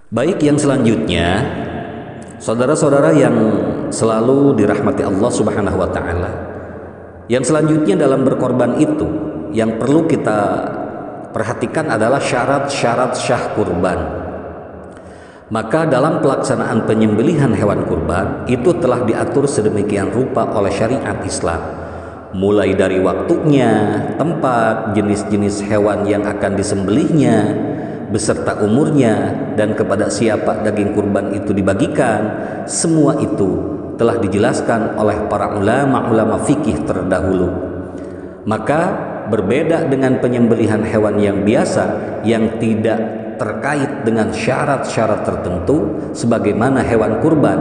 Baik, yang selanjutnya, saudara-saudara yang selalu dirahmati Allah Subhanahu wa taala, yang selanjutnya dalam berkorban itu yang perlu kita perhatikan adalah syarat-syarat syah kurban. Maka dalam pelaksanaan penyembelihan hewan kurban itu telah diatur sedemikian rupa oleh syariat Islam, mulai dari waktunya, tempat, jenis-jenis hewan yang akan disembelihnya, beserta umurnya, dan kepada siapa daging kurban itu dibagikan. Semua itu telah dijelaskan oleh para ulama fikih terdahulu. Maka berbeda dengan penyembelihan hewan yang biasa yang tidak terkait dengan syarat-syarat tertentu sebagaimana hewan kurban,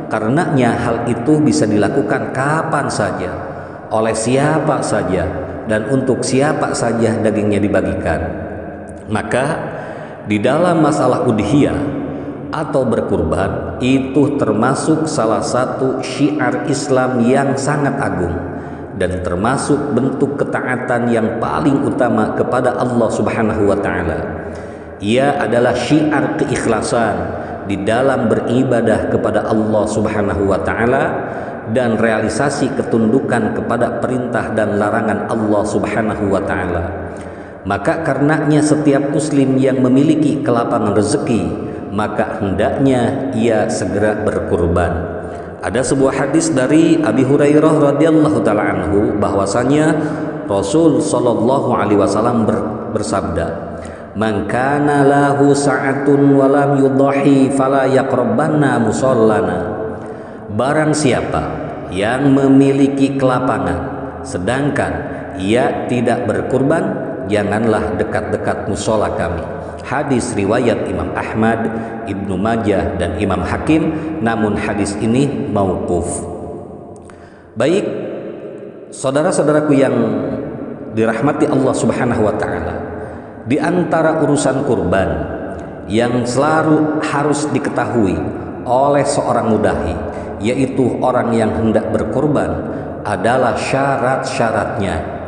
karenanya hal itu bisa dilakukan kapan saja, oleh siapa saja, dan untuk siapa saja dagingnya dibagikan. Maka di dalam masalah udhiyah atau berkurban itu termasuk salah satu syiar Islam yang sangat agung dan termasuk bentuk ketaatan yang paling utama kepada Allah Subhanahu wa taala. Ia adalah syiar keikhlasan di dalam beribadah kepada Allah Subhanahu wa taala dan realisasi ketundukan kepada perintah dan larangan Allah Subhanahu wa taala. Maka karenanya setiap muslim yang memiliki kelapangan rezeki, maka hendaknya ia segera berkurban. Ada sebuah hadis dari Abi Hurairah radhiyallahu taala anhu bahwasanya Rasul sallallahu alaihi wasallam bersabda, "Man kana lahu sa'atun wa lam yudhahi fala yaqrabanna musallana." Barang siapa yang memiliki kelapangan sedangkan ia tidak berkurban, janganlah dekat-dekat musola kami. Hadis riwayat Imam Ahmad, Ibnu Majah, dan Imam Hakim, namun hadis ini mauquf. Baik, saudara-saudaraku yang dirahmati Allah Subhanahu wa taala, di antara urusan kurban yang selalu harus diketahui oleh seorang mudahi, yaitu orang yang hendak berkurban, adalah syarat-syaratnya.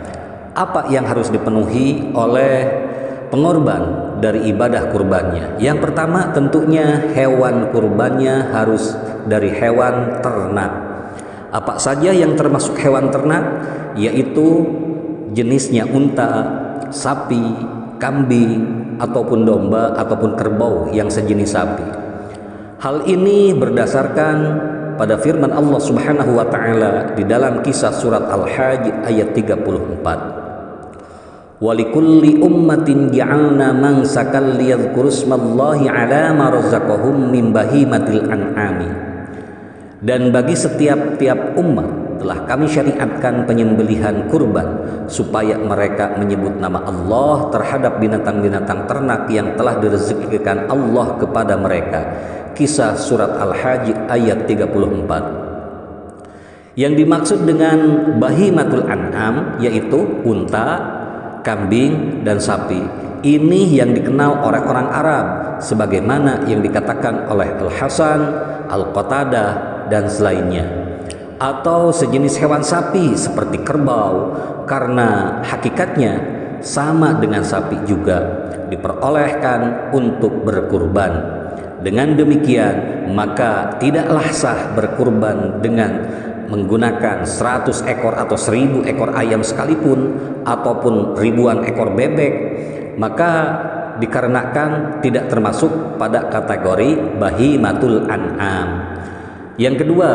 Apa yang harus dipenuhi oleh pengorban dari ibadah kurbannya? Yang pertama tentunya hewan kurbannya harus dari hewan ternak. Apa saja yang termasuk hewan ternak? Yaitu jenisnya unta, sapi, kambing, ataupun domba, ataupun kerbau yang sejenis sapi. Hal ini berdasarkan pada firman Allah Subhanahu wa taala di dalam kisah surat Al-Hajj ayat 34. Walikulli ummatin ja'alna mansakan liyadhkurusmallahi ala ma razaqahum min bahimatil an'ami. Dan bagi setiap-tiap umat telah kami syariatkan penyembelihan kurban supaya mereka menyebut nama Allah terhadap binatang-binatang ternak yang telah direzekikan Allah kepada mereka. Kisah surat Al-Hajj ayat 34. Yang dimaksud dengan bahimatul an'am yaitu unta, kambing, dan sapi. Ini yang dikenal oleh orang Arab sebagaimana yang dikatakan oleh Al-Hasan, Al-Qatadah, dan selainnya. Atau sejenis hewan sapi seperti kerbau, karena hakikatnya sama dengan sapi juga diperolehkan untuk berkurban. Dengan demikian maka tidaklah sah berkurban dengan menggunakan 100 ekor atau 1000 ekor ayam sekalipun ataupun ribuan ekor bebek, maka dikarenakan tidak termasuk pada kategori bahimatul an'am. Yang kedua,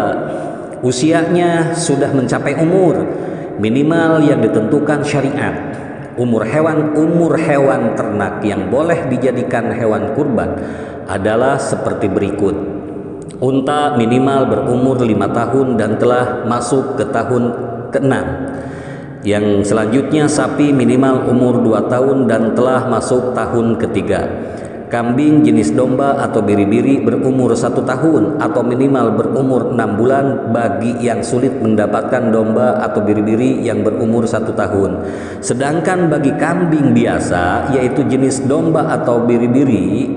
usianya sudah mencapai umur minimal yang ditentukan syariat. Umur hewan ternak yang boleh dijadikan hewan kurban adalah seperti berikut. Unta minimal berumur 5 tahun dan telah masuk ke tahun ke-6. Yang selanjutnya sapi minimal umur 2 tahun dan telah masuk tahun ketiga. Kambing jenis domba atau biri-biri berumur 1 tahun atau minimal berumur 6 bulan bagi yang sulit mendapatkan domba atau biri-biri yang berumur 1 tahun. Sedangkan bagi kambing biasa yaitu jenis domba atau biri-biri,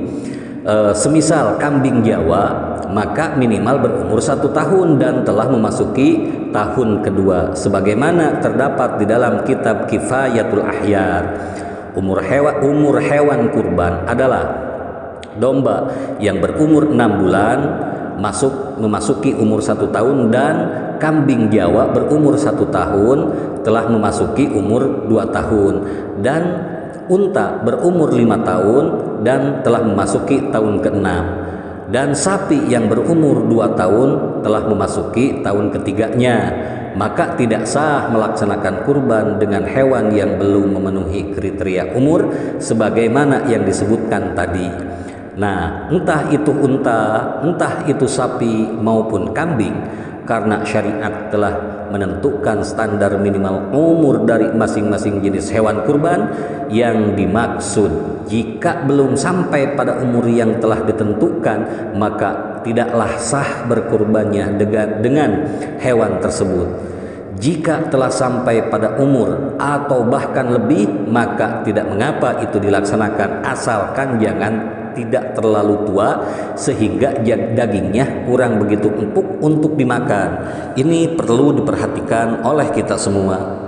semisal kambing Jawa, maka minimal berumur 1 tahun dan telah memasuki tahun kedua sebagaimana terdapat di dalam kitab Kifayatul Ahyar. Umur hewan kurban adalah domba yang berumur 6 bulan memasuki umur 1 tahun, dan kambing Jawa berumur 1 tahun telah memasuki umur 2 tahun, dan unta berumur 5 tahun dan telah memasuki tahun ke-6, dan sapi yang berumur 2 tahun telah memasuki tahun ketiganya. Maka tidak sah melaksanakan kurban dengan hewan yang belum memenuhi kriteria umur sebagaimana yang disebutkan tadi. Nah, entah itu unta, entah itu sapi maupun kambing, karena syariat telah menentukan standar minimal umur dari masing-masing jenis hewan kurban yang dimaksud. Jika belum sampai pada umur yang telah ditentukan, maka tidaklah sah berkurbannya dengan hewan tersebut. Jika telah sampai pada umur atau bahkan lebih, maka tidak mengapa itu dilaksanakan, asalkan jangan tidak terlalu tua sehingga dagingnya kurang begitu empuk untuk dimakan. Ini perlu diperhatikan oleh kita semua.